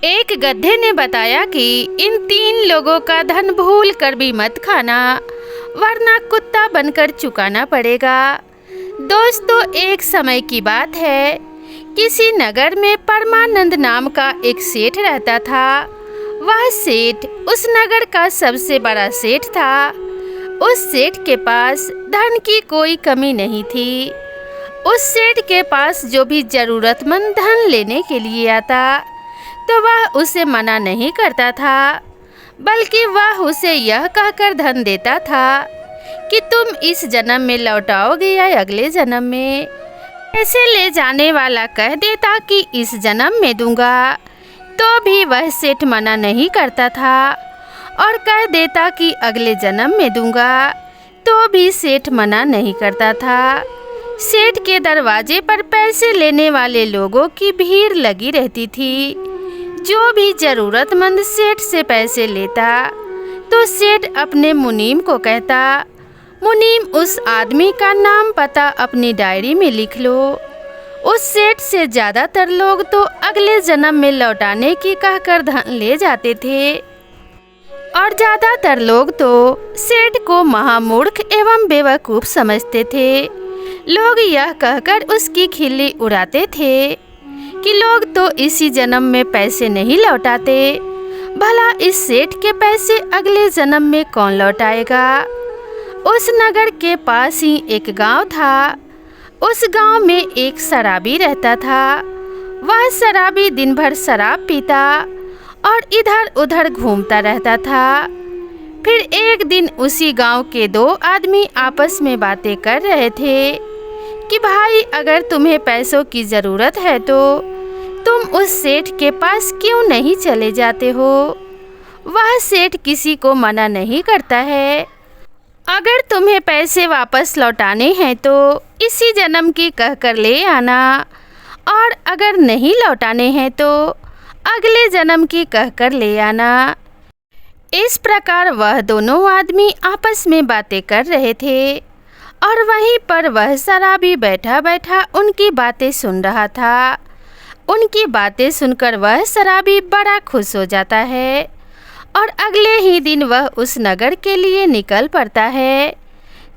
एक गधे ने बताया कि इन 3 लोगों का धन भूल कर भी मत खाना, वरना कुत्ता बनकर चुकाना पड़ेगा। दोस्तों, एक समय की बात है, किसी नगर में परमानंद नाम का एक सेठ रहता था। वह सेठ उस नगर का सबसे बड़ा सेठ था। उस सेठ के पास धन की कोई कमी नहीं थी। उस सेठ के पास जो भी जरूरतमंद धन लेने के लिए आता तो वह उसे मना नहीं करता था, बल्कि वह उसे यह कहकर धन देता था कि तुम इस जन्म में लौटाओगे या अगले जन्म में। पैसे ले जाने वाला कह देता कि इस जन्म में दूंगा, तो भी वह सेठ मना नहीं करता था, और कह देता कि अगले जन्म में दूंगा, तो भी सेठ मना नहीं करता था। सेठ के दरवाजे पर पैसे लेने वाले लोगों की भीड़ लगी रहती थी। जो भी जरूरतमंद सेठ से पैसे लेता तो सेठ अपने मुनीम को कहता, मुनीम, उस आदमी का नाम पता अपनी डायरी में लिख लो। उस सेठ से ज़्यादातर लोग तो अगले जन्म में लौटाने की कहकर धन ले जाते थे, और ज़्यादातर लोग तो सेठ को महामूर्ख एवं बेवकूफ़ समझते थे। लोग यह कहकर उसकी खिल्ली उड़ाते थे कि लोग तो इसी जन्म में पैसे नहीं लौटाते, भला इस सेठ के पैसे अगले जन्म में कौन लौटाएगा। उस नगर के पास ही एक गांव था। उस गांव में एक शराबी रहता था। वह शराबी दिन भर शराब पीता और इधर उधर घूमता रहता था। फिर एक दिन उसी गांव के 2 आदमी आपस में बातें कर रहे थे कि भाई, अगर तुम्हें पैसों की ज़रूरत है तो तुम उस सेठ के पास क्यों नहीं चले जाते हो। वह सेठ किसी को मना नहीं करता है। अगर तुम्हें पैसे वापस लौटाने हैं तो इसी जन्म की कहकर ले आना, और अगर नहीं लौटाने हैं तो अगले जन्म की कहकर ले आना। इस प्रकार वह दोनों आदमी आपस में बातें कर रहे थे, और वहीं पर वह शराबी बैठा बैठा उनकी बातें सुन रहा था। उनकी बातें सुनकर वह शराबी बड़ा खुश हो जाता है, और अगले ही दिन वह उस नगर के लिए निकल पड़ता है।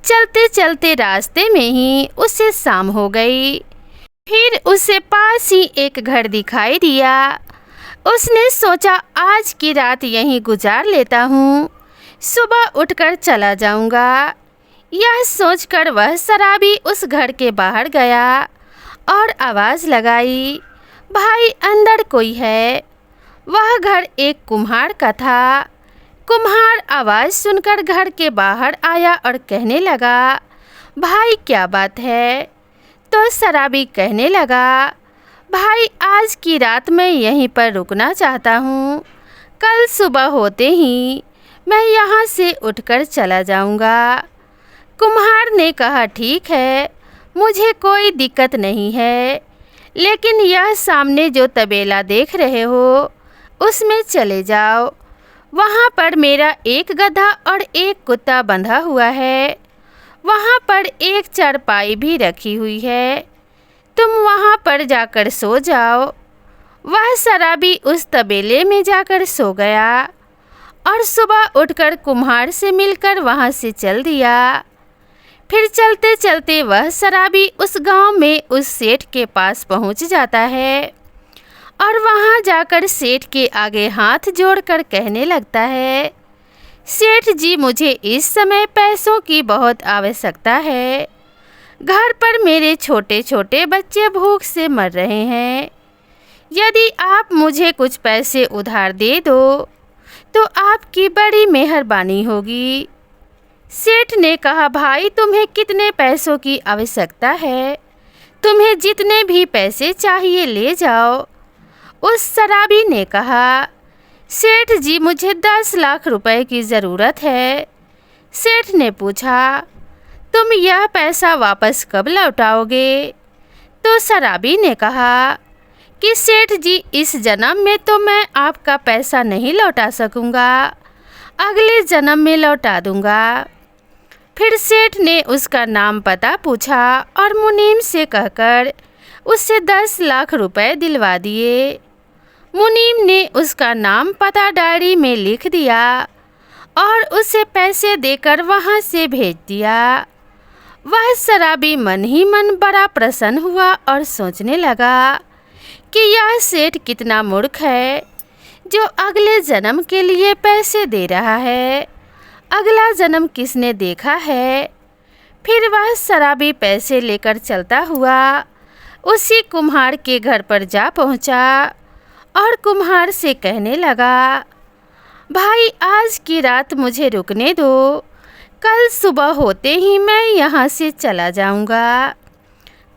चलते चलते रास्ते में ही उसे शाम हो गई। फिर उसे पास ही एक घर दिखाई दिया। उसने सोचा, आज की रात यहीं गुजार लेता हूँ, सुबह उठकर चला जाऊँगा। यह सोचकर वह शराबी उस घर के बाहर गया और आवाज़ लगाई, भाई, अंदर कोई है। वह घर एक कुम्हार का था। कुम्हार आवाज़ सुनकर घर के बाहर आया और कहने लगा, भाई, क्या बात है। तो शराबी कहने लगा, भाई, आज की रात मैं यहीं पर रुकना चाहता हूँ। कल सुबह होते ही मैं यहाँ से उठकर चला जाऊँगा। कुम्हार ने कहा, ठीक है, मुझे कोई दिक्कत नहीं है, लेकिन यह सामने जो तबेला देख रहे हो उसमें चले जाओ। वहाँ पर मेरा एक गधा और एक कुत्ता बंधा हुआ है। वहाँ पर एक चारपाई भी रखी हुई है, तुम वहाँ पर जाकर सो जाओ। वह शराबी उस तबेले में जाकर सो गया, और सुबह उठकर कुम्हार से मिलकर वहाँ से चल दिया। फिर चलते चलते वह शराबी उस गांव में उस सेठ के पास पहुंच जाता है, और वहां जाकर सेठ के आगे हाथ जोड़कर कहने लगता है, सेठ जी, मुझे इस समय पैसों की बहुत आवश्यकता है। घर पर मेरे छोटे छोटे बच्चे भूख से मर रहे हैं। यदि आप मुझे कुछ पैसे उधार दे दो तो आपकी बड़ी मेहरबानी होगी। सेठ ने कहा, भाई, तुम्हें कितने पैसों की आवश्यकता है? तुम्हें जितने भी पैसे चाहिए ले जाओ। उस शराबी ने कहा, सेठ जी, मुझे 10 लाख रुपए की ज़रूरत है। सेठ ने पूछा, तुम यह पैसा वापस कब लौटाओगे? तो शराबी ने कहा कि सेठ जी, इस जन्म में तो मैं आपका पैसा नहीं लौटा सकूँगा, अगले जन्म में लौटा दूँगा। फिर सेठ ने उसका नाम पता पूछा और मुनीम से कहकर उससे 10 लाख रुपए दिलवा दिए। मुनीम ने उसका नाम पता डायरी में लिख दिया और उसे पैसे देकर वहाँ से भेज दिया। वह शराबी मन ही मन बड़ा प्रसन्न हुआ और सोचने लगा कि यह सेठ कितना मूर्ख है जो अगले जन्म के लिए पैसे दे रहा है। अगला जन्म किसने देखा है। फिर वह शराबी पैसे लेकर चलता हुआ उसी कुम्हार के घर पर जा पहुंचा और कुम्हार से कहने लगा, भाई आज की रात मुझे रुकने दो, कल सुबह होते ही मैं यहाँ से चला जाऊँगा।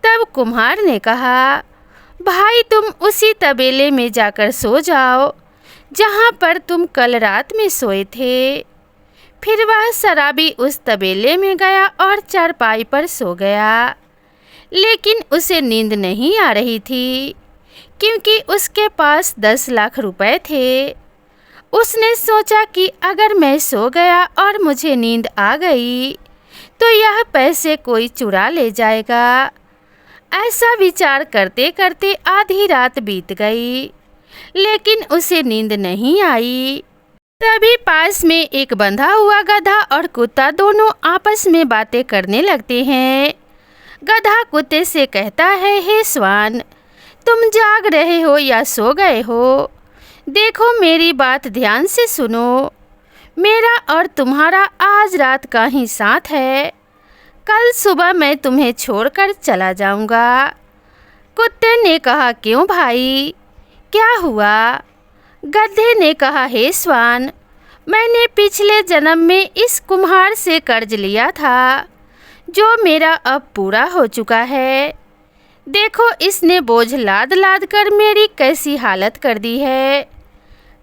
तब कुम्हार ने कहा, भाई तुम उसी तबेले में जाकर सो जाओ जहाँ पर तुम कल रात में सोए थे। फिर वह शराबी उस तबेले में गया और चारपाई पर सो गया, लेकिन उसे नींद नहीं आ रही थी क्योंकि उसके पास 10 लाख रुपए थे। उसने सोचा कि अगर मैं सो गया और मुझे नींद आ गई तो यह पैसे कोई चुरा ले जाएगा। ऐसा विचार करते करते आधी रात बीत गई, लेकिन उसे नींद नहीं आई। तभी पास में एक बंधा हुआ गधा और कुत्ता दोनों आपस में बातें करने लगते हैं। गधा कुत्ते से कहता है, हे श्वान, तुम जाग रहे हो या सो गए हो? देखो मेरी बात ध्यान से सुनो। मेरा और तुम्हारा आज रात का ही साथ है। कल सुबह मैं तुम्हें छोड़कर चला जाऊंगा। कुत्ते ने कहा, क्यों भाई, क्या हुआ? गधे ने कहा, हे श्वान, मैंने पिछले जन्म में इस कुम्हार से कर्ज लिया था जो मेरा अब पूरा हो चुका है। देखो इसने बोझ लाद लाद कर मेरी कैसी हालत कर दी है।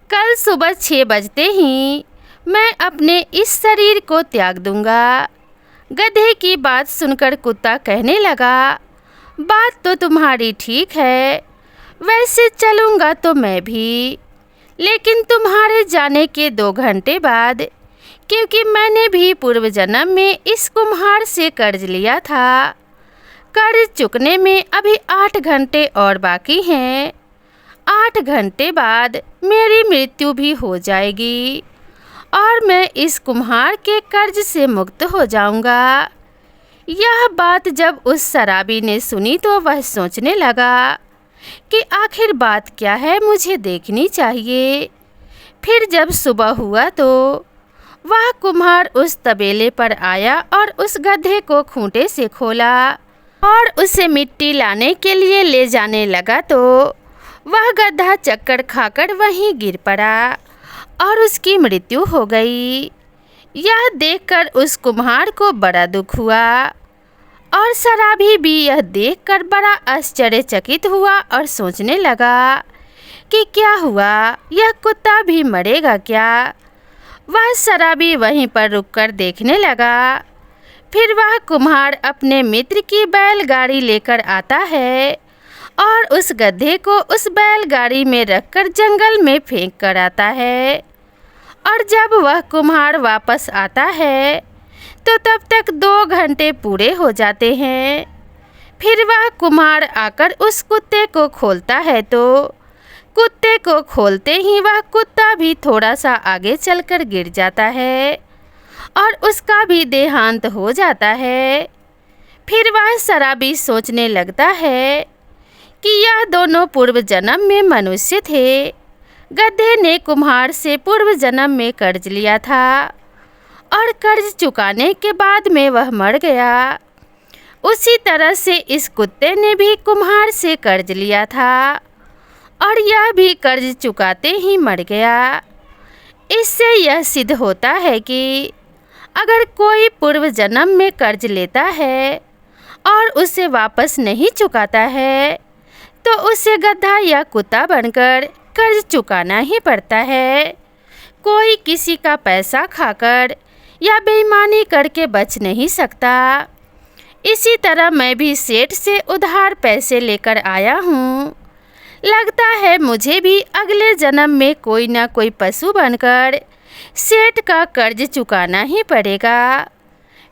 कल सुबह 6 बजते ही मैं अपने इस शरीर को त्याग दूंगा। गधे की बात सुनकर कुत्ता कहने लगा, बात तो तुम्हारी ठीक है, वैसे चलूँगा तो मैं भी, लेकिन तुम्हारे जाने के 2 घंटे बाद, क्योंकि मैंने भी पूर्व जन्म में इस कुम्हार से कर्ज लिया था। कर्ज चुकने में अभी 8 घंटे और बाकी हैं। 8 घंटे बाद मेरी मृत्यु भी हो जाएगी और मैं इस कुम्हार के कर्ज से मुक्त हो जाऊंगा। यह बात जब उस शराबी ने सुनी तो वह सोचने लगा कि आखिर बात क्या है, मुझे देखनी चाहिए। फिर जब सुबह हुआ तो वह कुम्हार उस तबेले पर आया और उस गधे को खूंटे से खोला और उसे मिट्टी लाने के लिए ले जाने लगा तो वह गधा चक्कर खाकर वहीं गिर पड़ा और उसकी मृत्यु हो गई। यह देखकर उस कुम्हार को बड़ा दुख हुआ और शराबी भी यह देखकर बड़ा आश्चर्यचकित हुआ और सोचने लगा कि क्या हुआ, यह कुत्ता भी मरेगा क्या? वह शराबी वहीं पर रुककर देखने लगा। फिर वह कुम्हार अपने मित्र की बैलगाड़ी लेकर आता है और उस गधे को उस बैलगाड़ी में रखकर जंगल में फेंक कर आता है। और जब वह कुम्हार वापस आता है तो तब तक 2 घंटे पूरे हो जाते हैं। फिर वह कुम्हार आकर उस कुत्ते को खोलता है तो कुत्ते को खोलते ही वह कुत्ता भी थोड़ा सा आगे चलकर गिर जाता है और उसका भी देहांत हो जाता है। फिर वह शराबी सोचने लगता है कि यह दोनों पूर्व जन्म में मनुष्य थे। गधे ने कुम्हार से पूर्व जन्म में कर्ज लिया था और कर्ज चुकाने के बाद में वह मर गया। उसी तरह से इस कुत्ते ने भी कुम्हार से कर्ज लिया था और यह भी कर्ज चुकाते ही मर गया। इससे यह सिद्ध होता है कि अगर कोई पूर्व जन्म में कर्ज लेता है और उसे वापस नहीं चुकाता है तो उसे गधा या कुत्ता बनकर कर्ज चुकाना ही पड़ता है। कोई किसी का पैसा खाकर या बेईमानी करके बच नहीं सकता। इसी तरह मैं भी सेठ से उधार पैसे लेकर आया हूँ। लगता है मुझे भी अगले जन्म में कोई ना कोई पशु बनकर सेठ का कर्ज चुकाना ही पड़ेगा।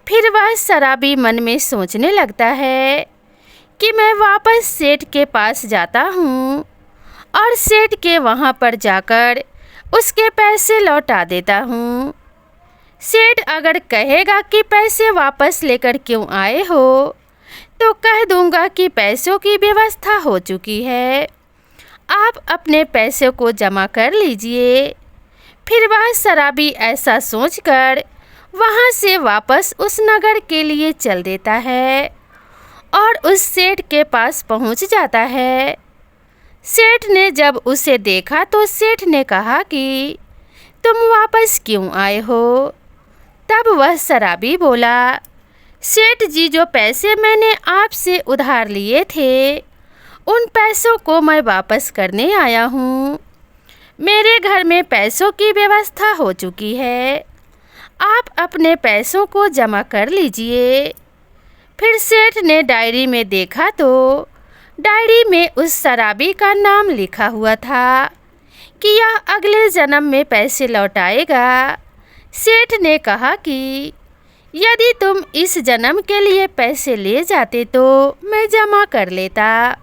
फिर वह शराबी मन में सोचने लगता है कि मैं वापस सेठ के पास जाता हूँ और सेठ के वहाँ पर जाकर उसके पैसे लौटा देता हूँ। सेठ अगर कहेगा कि पैसे वापस लेकर क्यों आए हो, तो कह दूंगा कि पैसों की व्यवस्था हो चुकी है, आप अपने पैसे को जमा कर लीजिए। फिर वह शराबी ऐसा सोचकर वहाँ से वापस उस नगर के लिए चल देता है और उस सेठ के पास पहुँच जाता है। सेठ ने जब उसे देखा तो सेठ ने कहा कि तुम वापस क्यों आए हो? तब वह शराबी बोला, सेठ जी, जो पैसे मैंने आपसे उधार लिए थे उन पैसों को मैं वापस करने आया हूँ। मेरे घर में पैसों की व्यवस्था हो चुकी है, आप अपने पैसों को जमा कर लीजिए। फिर सेठ ने डायरी में देखा तो डायरी में उस शराबी का नाम लिखा हुआ था कि यह अगले जन्म में पैसे लौटाएगा। सेठ ने कहा कि यदि तुम इस जन्म के लिए पैसे ले जाते तो मैं जमा कर लेता,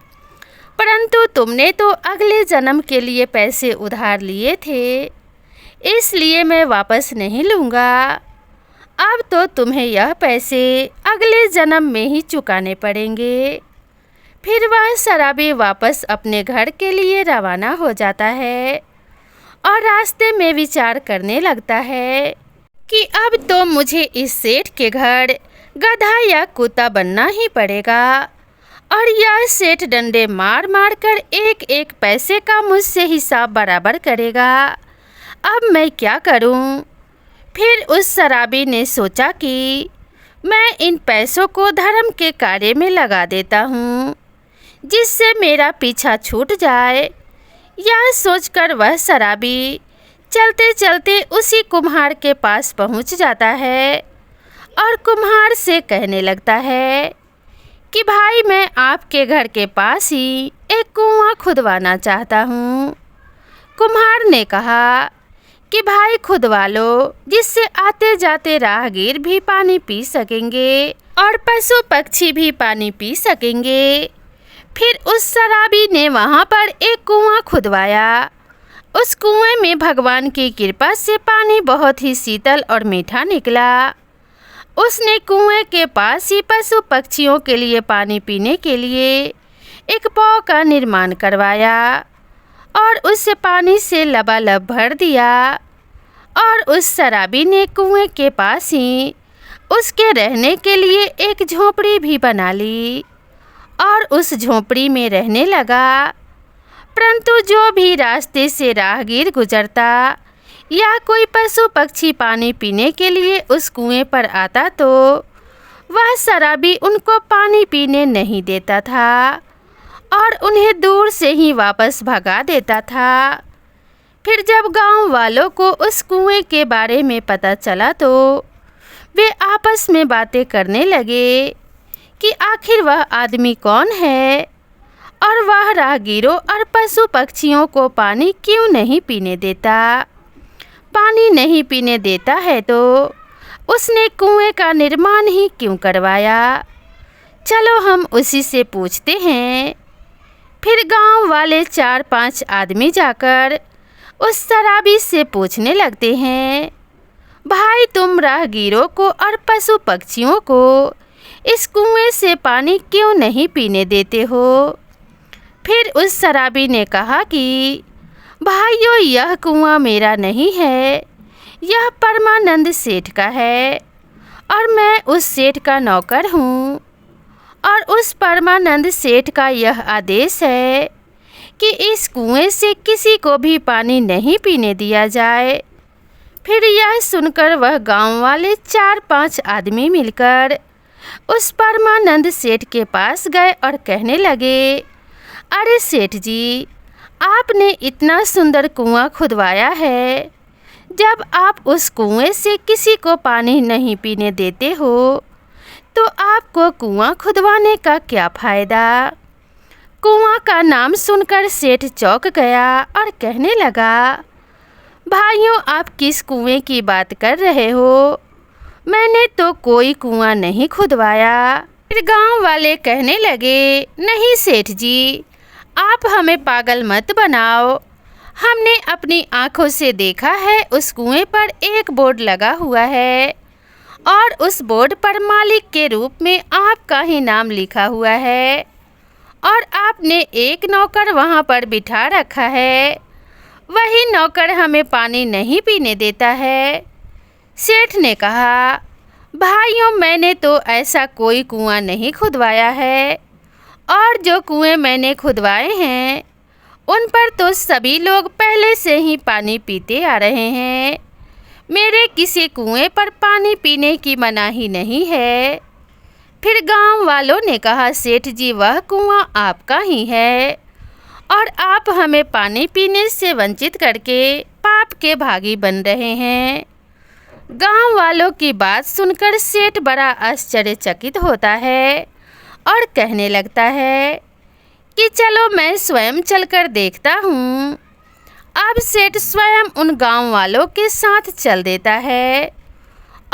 परंतु तुमने तो अगले जन्म के लिए पैसे उधार लिए थे, इसलिए मैं वापस नहीं लूँगा। अब तो तुम्हें यह पैसे अगले जन्म में ही चुकाने पड़ेंगे। फिर वह शराबी वापस अपने घर के लिए रवाना हो जाता है और रास्ते में विचार करने लगता है कि अब तो मुझे इस सेठ के घर गधा या कुत्ता बनना ही पड़ेगा और यह सेठ डंडे मार मार कर एक एक पैसे का मुझसे हिसाब बराबर करेगा। अब मैं क्या करूं? फिर उस शराबी ने सोचा कि मैं इन पैसों को धर्म के कार्य में लगा देता हूं, जिससे मेरा पीछा छूट जाए। यह सोचकर वह शराबी चलते चलते उसी कुम्हार के पास पहुंच जाता है और कुम्हार से कहने लगता है कि भाई, मैं आपके घर के पास ही एक कुआं खुदवाना चाहता हूँ। कुम्हार ने कहा कि भाई खुदवा लो, जिससे आते जाते राहगीर भी पानी पी सकेंगे और पशु पक्षी भी पानी पी सकेंगे। फिर उस शराबी ने वहाँ पर एक कुआं खुदवाया। उस कुएं में भगवान की कृपा से पानी बहुत ही शीतल और मीठा निकला। उसने कुएं के पास ही पशु पक्षियों के लिए पानी पीने के लिए एक पौ का निर्माण करवाया और उस पानी से लबालब भर दिया। और उस शराबी ने कुएं के पास ही उसके रहने के लिए एक झोपड़ी भी बना ली और उस झोपड़ी में रहने लगा। परंतु जो भी रास्ते से राहगीर गुजरता या कोई पशु पक्षी पानी पीने के लिए उस कुएं पर आता तो वह शराबी उनको पानी पीने नहीं देता था और उन्हें दूर से ही वापस भगा देता था। फिर जब गांव वालों को उस कुएं के बारे में पता चला तो वे आपस में बातें करने लगे कि आखिर वह आदमी कौन है और वह राहगीरों और पशु पक्षियों को पानी क्यों नहीं पीने देता। पानी नहीं पीने देता है तो उसने कुएं का निर्माण ही क्यों करवाया। चलो हम उसी से पूछते हैं। फिर गांव वाले 4-5 आदमी जाकर उस शराबी से पूछने लगते हैं, भाई तुम राहगीरों को और पशु पक्षियों को इस कुएं से पानी क्यों नहीं पीने देते हो? फिर उस शराबी ने कहा कि भाइयों, यह कुआं मेरा नहीं है, यह परमानंद सेठ का है और मैं उस सेठ का नौकर हूँ और उस परमानंद सेठ का यह आदेश है कि इस कुएं से किसी को भी पानी नहीं पीने दिया जाए। फिर यह सुनकर वह गांव वाले 4-5 आदमी मिलकर उस परमानंद सेठ के पास गए और कहने लगे, अरे सेठ जी, आपने इतना सुंदर कुआं खुदवाया है, जब आप उस कुएं से किसी को पानी नहीं पीने देते हो तो आपको कुआं खुदवाने का क्या फ़ायदा? कुआं का नाम सुनकर सेठ चौंक गया और कहने लगा, भाइयों, आप किस कुएं की बात कर रहे हो? मैंने तो कोई कुआं नहीं खुदवाया। फिर गांव वाले कहने लगे, नहीं सेठ जी, आप हमें पागल मत बनाओ। हमने अपनी आंखों से देखा है, उस कुएं पर एक बोर्ड लगा हुआ है और उस बोर्ड पर मालिक के रूप में आपका ही नाम लिखा हुआ है और आपने एक नौकर वहां पर बिठा रखा है। वही नौकर हमें पानी नहीं पीने देता है। सेठ ने कहा, भाइयों, मैंने तो ऐसा कोई कुआं नहीं खुदवाया है और जो कुएं मैंने खुदवाए हैं उन पर तो सभी लोग पहले से ही पानी पीते आ रहे हैं। मेरे किसी कुएं पर पानी पीने की मनाही नहीं है। फिर गांव वालों ने कहा, सेठ जी, वह कुआं आपका ही है और आप हमें पानी पीने से वंचित करके पाप के भागी बन रहे हैं। गांव वालों की बात सुनकर सेठ बड़ा आश्चर्यचकित होता है और कहने लगता है कि चलो मैं स्वयं चलकर देखता हूँ। अब सेठ स्वयं उन गांव वालों के साथ चल देता है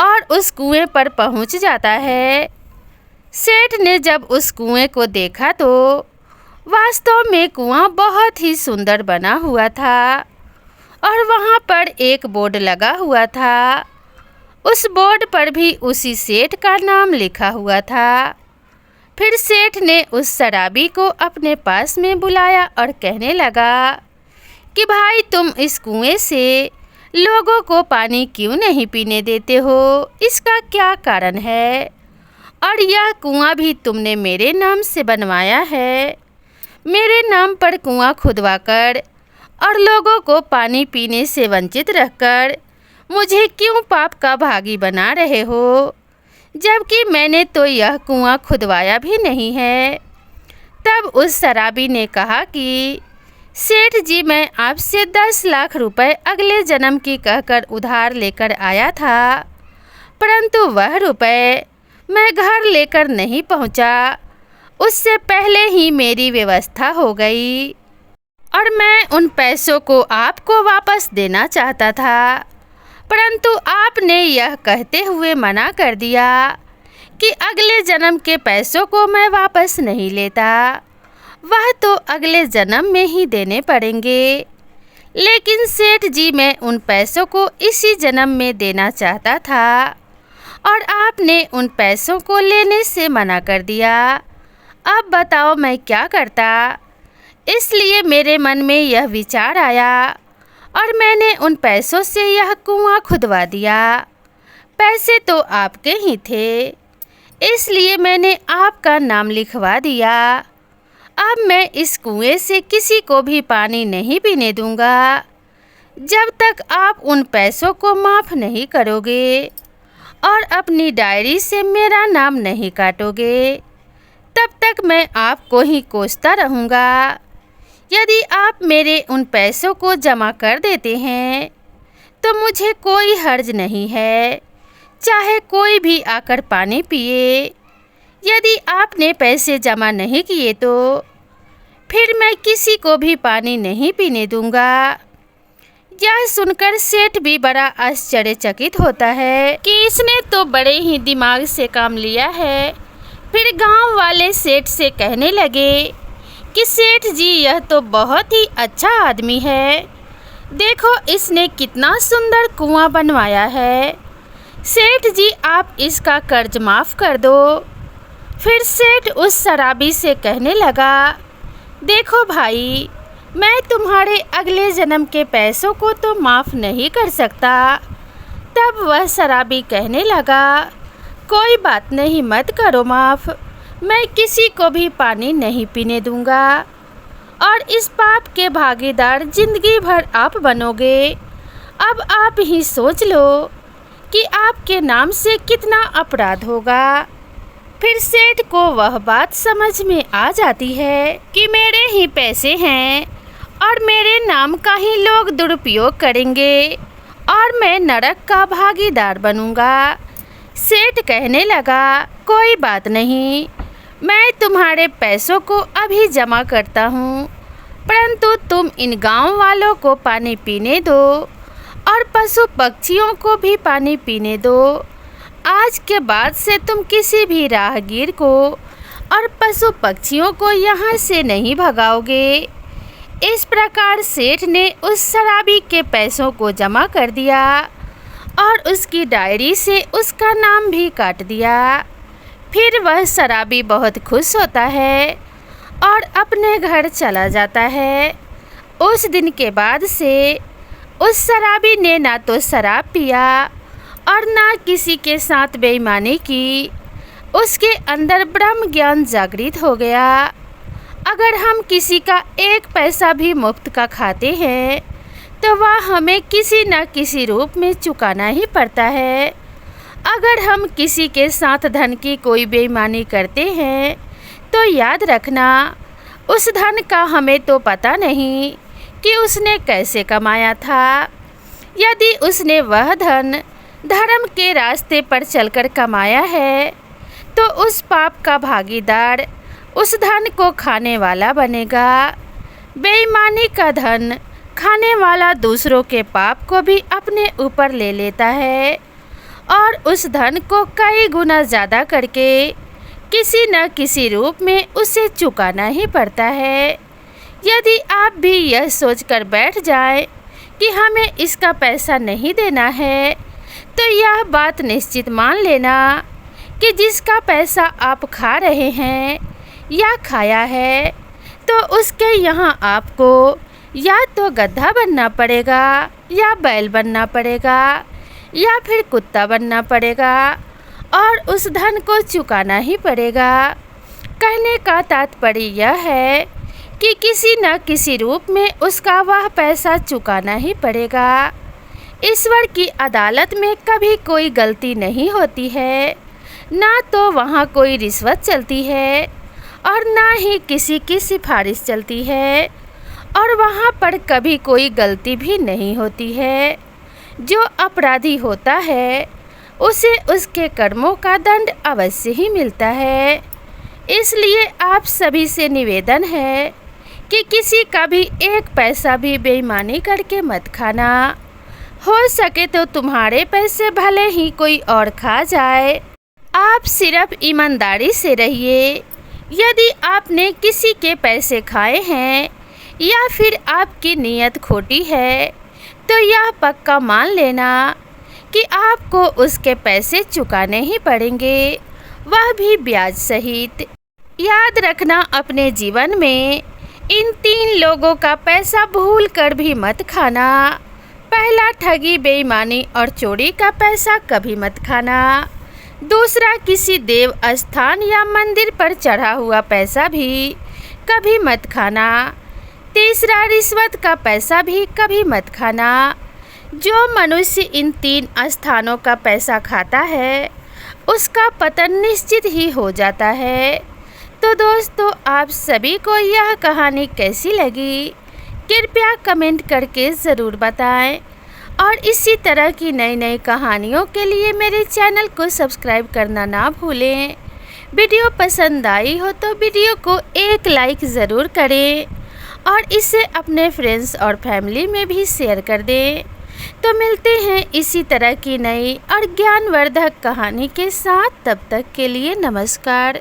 और उस कुएं पर पहुँच जाता है। सेठ ने जब उस कुएं को देखा तो वास्तव में कुआं बहुत ही सुंदर बना हुआ था और वहाँ पर एक बोर्ड लगा हुआ था। उस बोर्ड पर भी उसी सेठ का नाम लिखा हुआ था। फिर सेठ ने उस शराबी को अपने पास में बुलाया और कहने लगा कि भाई, तुम इस कुएं से लोगों को पानी क्यों नहीं पीने देते हो? इसका क्या कारण है? और यह कुआं भी तुमने मेरे नाम से बनवाया है। मेरे नाम पर कुआं खुदवाकर और लोगों को पानी पीने से वंचित रखकर मुझे क्यों पाप का भागी बना रहे हो, जबकि मैंने तो यह कुआं खुदवाया भी नहीं है। तब उस शराबी ने कहा कि सेठ जी, मैं आपसे 10 लाख रुपए अगले जन्म की कहकर उधार लेकर आया था, परंतु वह रुपए मैं घर लेकर नहीं पहुंचा। उससे पहले ही मेरी व्यवस्था हो गई और मैं उन पैसों को आपको वापस देना चाहता था, परंतु आपने यह कहते हुए मना कर दिया कि अगले जन्म के पैसों को मैं वापस नहीं लेता, वह तो अगले जन्म में ही देने पड़ेंगे। लेकिन सेठ जी, मैं उन पैसों को इसी जन्म में देना चाहता था और आपने उन पैसों को लेने से मना कर दिया। अब बताओ मैं क्या करता? इसलिए मेरे मन में यह विचार आया और मैंने उन पैसों से यह कुआं खुदवा दिया। पैसे तो आपके ही थे, इसलिए मैंने आपका नाम लिखवा दिया। अब मैं इस कुएं से किसी को भी पानी नहीं पीने दूंगा जब तक आप उन पैसों को माफ़ नहीं करोगे और अपनी डायरी से मेरा नाम नहीं काटोगे। तब तक मैं आपको ही कोसता रहूँगा। यदि आप मेरे उन पैसों को जमा कर देते हैं तो मुझे कोई हर्ज नहीं है, चाहे कोई भी आकर पानी पिए। यदि आपने पैसे जमा नहीं किए तो फिर मैं किसी को भी पानी नहीं पीने दूंगा। यह सुनकर सेठ भी बड़ा आश्चर्यचकित होता है कि इसने तो बड़े ही दिमाग से काम लिया है। फिर गांव वाले सेठ से कहने लगे कि सेठ जी, यह तो बहुत ही अच्छा आदमी है। देखो, इसने कितना सुंदर कुआं बनवाया है। सेठ जी, आप इसका कर्ज माफ़ कर दो। फिर सेठ उस शराबी से कहने लगा, देखो भाई, मैं तुम्हारे अगले जन्म के पैसों को तो माफ़ नहीं कर सकता। तब वह शराबी कहने लगा, कोई बात नहीं, मत करो माफ़। मैं किसी को भी पानी नहीं पीने दूंगा और इस पाप के भागीदार जिंदगी भर आप बनोगे। अब आप ही सोच लो कि आपके नाम से कितना अपराध होगा। फिर सेठ को वह बात समझ में आ जाती है कि मेरे ही पैसे हैं और मेरे नाम का ही लोग दुरुपयोग करेंगे और मैं नरक का भागीदार बनूंगा। सेठ कहने लगा, कोई बात नहीं, मैं तुम्हारे पैसों को अभी जमा करता हूँ, परंतु तुम इन गांव वालों को पानी पीने दो और पशु पक्षियों को भी पानी पीने दो। आज के बाद से तुम किसी भी राहगीर को और पशु पक्षियों को यहाँ से नहीं भगाओगे। इस प्रकार सेठ ने उस शराबी के पैसों को जमा कर दिया और उसकी डायरी से उसका नाम भी काट दिया। फिर वह शराबी बहुत खुश होता है और अपने घर चला जाता है। उस दिन के बाद से उस शराबी ने ना तो शराब पिया और ना किसी के साथ बेईमानी की। उसके अंदर ब्रह्म ज्ञान जागृत हो गया। अगर हम किसी का एक पैसा भी मुफ्त का खाते हैं तो वह हमें किसी न किसी रूप में चुकाना ही पड़ता है। अगर हम किसी के साथ धन की कोई बेईमानी करते हैं तो याद रखना, उस धन का हमें तो पता नहीं कि उसने कैसे कमाया था। यदि उसने वह धन धर्म के रास्ते पर चलकर कमाया है तो उस पाप का भागीदार उस धन को खाने वाला बनेगा। बेईमानी का धन खाने वाला दूसरों के पाप को भी अपने ऊपर ले लेता है और उस धन को कई गुना ज़्यादा करके किसी न किसी रूप में उसे चुकाना ही पड़ता है। यदि आप भी यह सोचकर बैठ जाएं कि हमें इसका पैसा नहीं देना है तो यह बात निश्चित मान लेना कि जिसका पैसा आप खा रहे हैं या खाया है तो उसके यहाँ आपको या तो गधा बनना पड़ेगा या बैल बनना पड़ेगा या फिर कुत्ता बनना पड़ेगा और उस धन को चुकाना ही पड़ेगा। कहने का तात्पर्य यह है कि किसी न किसी रूप में उसका वह पैसा चुकाना ही पड़ेगा। ईश्वर की अदालत में कभी कोई गलती नहीं होती है, ना तो वहाँ कोई रिश्वत चलती है और ना ही किसी की सिफारिश चलती है और वहाँ पर कभी कोई गलती भी नहीं होती है। जो अपराधी होता है उसे उसके कर्मों का दंड अवश्य ही मिलता है। इसलिए आप सभी से निवेदन है कि किसी का भी एक पैसा भी बेईमानी करके मत खाना। हो सके तो तुम्हारे पैसे भले ही कोई और खा जाए, आप सिर्फ ईमानदारी से रहिए। यदि आपने किसी के पैसे खाए हैं या फिर आपकी नीयत खोटी है तो यह पक्का मान लेना कि आपको उसके पैसे चुकाने ही पड़ेंगे, वह भी ब्याज सहित। याद रखना, अपने जीवन में इन 3 लोगों का पैसा भूल कर भी मत खाना। पहला, ठगी, बेईमानी और चोरी का पैसा कभी मत खाना। दूसरा, किसी देव स्थान या मंदिर पर चढ़ा हुआ पैसा भी कभी मत खाना। तीसरा, रिश्वत का पैसा भी कभी मत खाना। जो मनुष्य इन 3 स्थानों का पैसा खाता है उसका पतन निश्चित ही हो जाता है। तो दोस्तों, आप सभी को यह कहानी कैसी लगी कृपया कमेंट करके ज़रूर बताएं और इसी तरह की नई नई कहानियों के लिए मेरे चैनल को सब्सक्राइब करना ना भूलें। वीडियो पसंद आई हो तो वीडियो को एक लाइक ज़रूर करें और इसे अपने फ्रेंड्स और फैमिली में भी शेयर कर दें। तो मिलते हैं इसी तरह की नई और ज्ञानवर्धक कहानी के साथ। तब तक के लिए नमस्कार।